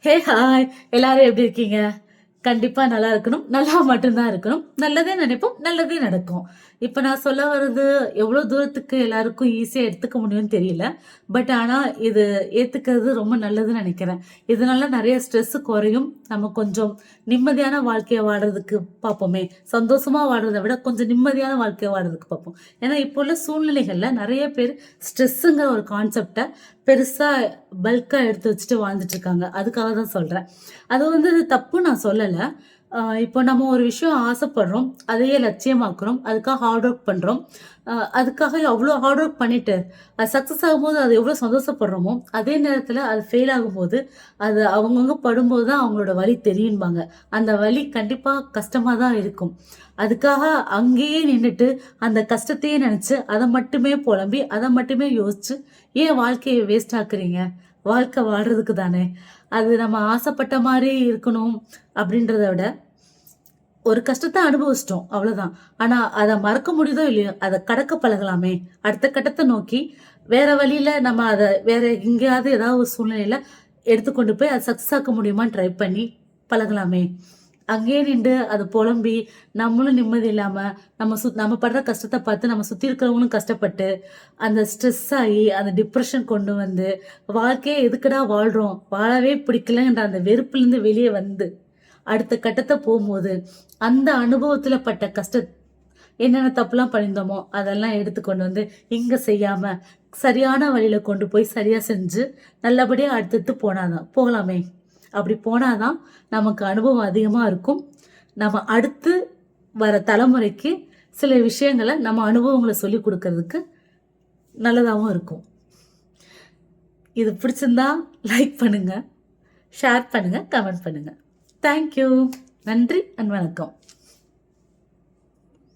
Hey hi, எல்லாரும் எப்படி இருக்கீங்க? கண்டிப்பா நல்லா இருக்கணும். நல்லா மட்டும்தான் இருக்கணும். நல்லதே நினைப்போம், நல்லதே நடக்கும். இப்ப நான் சொல்ல வர்றது எவ்வளோ தூரத்துக்கு எல்லாருக்கும் ஈஸியா எடுத்துக்க முடியும்னு தெரியல. பட் ஆனா இது ஏத்துக்கிறது ரொம்ப நல்லதுன்னு நெனைக்கிறேன். இதனால நெறைய ஸ்ட்ரெஸ் குறையும். நம்ம கொஞ்சம் நிம்மதியான வாழ்க்கைய வாழ்றதுக்கு பார்ப்போமே! சந்தோஷமா வாழ்றத விட கொஞ்சம் நிம்மதியான வாழ்க்கைய வாழ்றதுக்கு பார்ப்போம். ஏன்னா, இப்போ உள்ள சூழ்நிலைகள்ல நெறைய பேர் ஸ்ட்ரெஸ்ஸுங்கிற ஒரு கான்செப்ட்ட பெருசா பல்க்கா எடுத்து வச்சுட்டு வாழ்ந்துட்டு இருக்காங்க. அதுக்காக தான் சொல்றேன். அது தப்புன்னு நான் சொல்லல. இப்போ நம்ம ஒரு விஷயம் ஆசைப்படுறோம். அதையே லட்சியமாக்குறோம். அதுக்காக ஹார்ட் ஒர்க் பண்றோம். அதுக்காக அவ்ளோ ஹார்ட் ஒர்க் பண்ணிட்டு, அது சக்சஸ் ஆகும்போது அது எவ்ளோ சந்தோஷப்படுறோமோ, அதே நேரத்தில அது ஃபெயில் ஆகும்போது, அது அவங்கவங்க படும்போது தான் அவங்களோட வலி தெரியும்பாங்க. அந்த வலி கண்டிப்பா கஷ்டமா தான் இருக்கும். அதுக்காக அங்கேயே நின்னுட்டு, அந்த கஷ்டத்தையே நெனச்சு, அத மட்டுமே புலம்பி, அத மட்டுமே யோசிச்சு, ஏன் வாழ்க்கைய வேஸ்ட் ஆக்குறீங்க? வாழ்க்கை வாழ்றதுக்கு தானே! அது நம்ம ஆசைப்பட்ட மாரி இருக்கணும் அப்படின்றத விட, ஒரு கஷ்டத்த அனுபவிச்சுட்டோம் அவ்வளோதான். ஆனா அத மறக்க முடியுதோ இல்லையோ, அத கடக்க பழகலாமே! அடுத்த கட்டத்த நோக்கி வேற வழியில நம்ம அத வேற எங்கேயாவது ஏதாவது ஒரு சூழ்நிலையில எடுத்துக்கொண்டு போய் அத சக்சஸ் ஆக்க முடியுமான்னு ட்ரை பண்ணி பழகலாமே! அங்கேயே நின்டு அத புலம்பி, நம்மளும் நிம்மதி இல்லாம, நம்ம படுற கஷ்டத்த பார்த்து நம்ம சுத்தி இருக்கிறவங்களும் கஷ்டப்பட்டு, அந்த ஸ்ட்ரெஸ் ஆயி, அந்த டிப்ரஷன் கொண்டு வந்து, வாழ்க்கைய எதுக்குடா வாழ்றோம்? வாழவே பிடிக்கலன்ற அந்த வெறுப்புலேருந்து வெளிய வந்து, அடுத்த கட்டத்த போம்போது, அந்த அனுபவத்துல பட்ட என்னென்ன தப்புலாம் பண்ணியிருந்தோமோ, அதெல்லாம் எடுத்து கொண்டு வந்து, இங்க செய்யாம, சரியான வழியில கொண்டு போய் சரியா செஞ்சு, நல்லபடியா அடுத்தடுத்து போகலாமே! அப்படி போனா தான் நமக்கு அனுபவம் அதிகமா இருக்கும். நம்ம அடுத்து வர தலைமுறைக்கு சில விஷயங்கள நம்ம அனுபவங்கள சொல்லிக் குடுக்கறதுக்கு நல்லதாவும் இருக்கும். இது பிடிச்சிருந்தா லைக் பண்ணுங்க, ஷேர் பண்ணுங்க, கமெண்ட் பண்ணுங்க. Thank you. நன்றி அண்ட் வணக்கம்.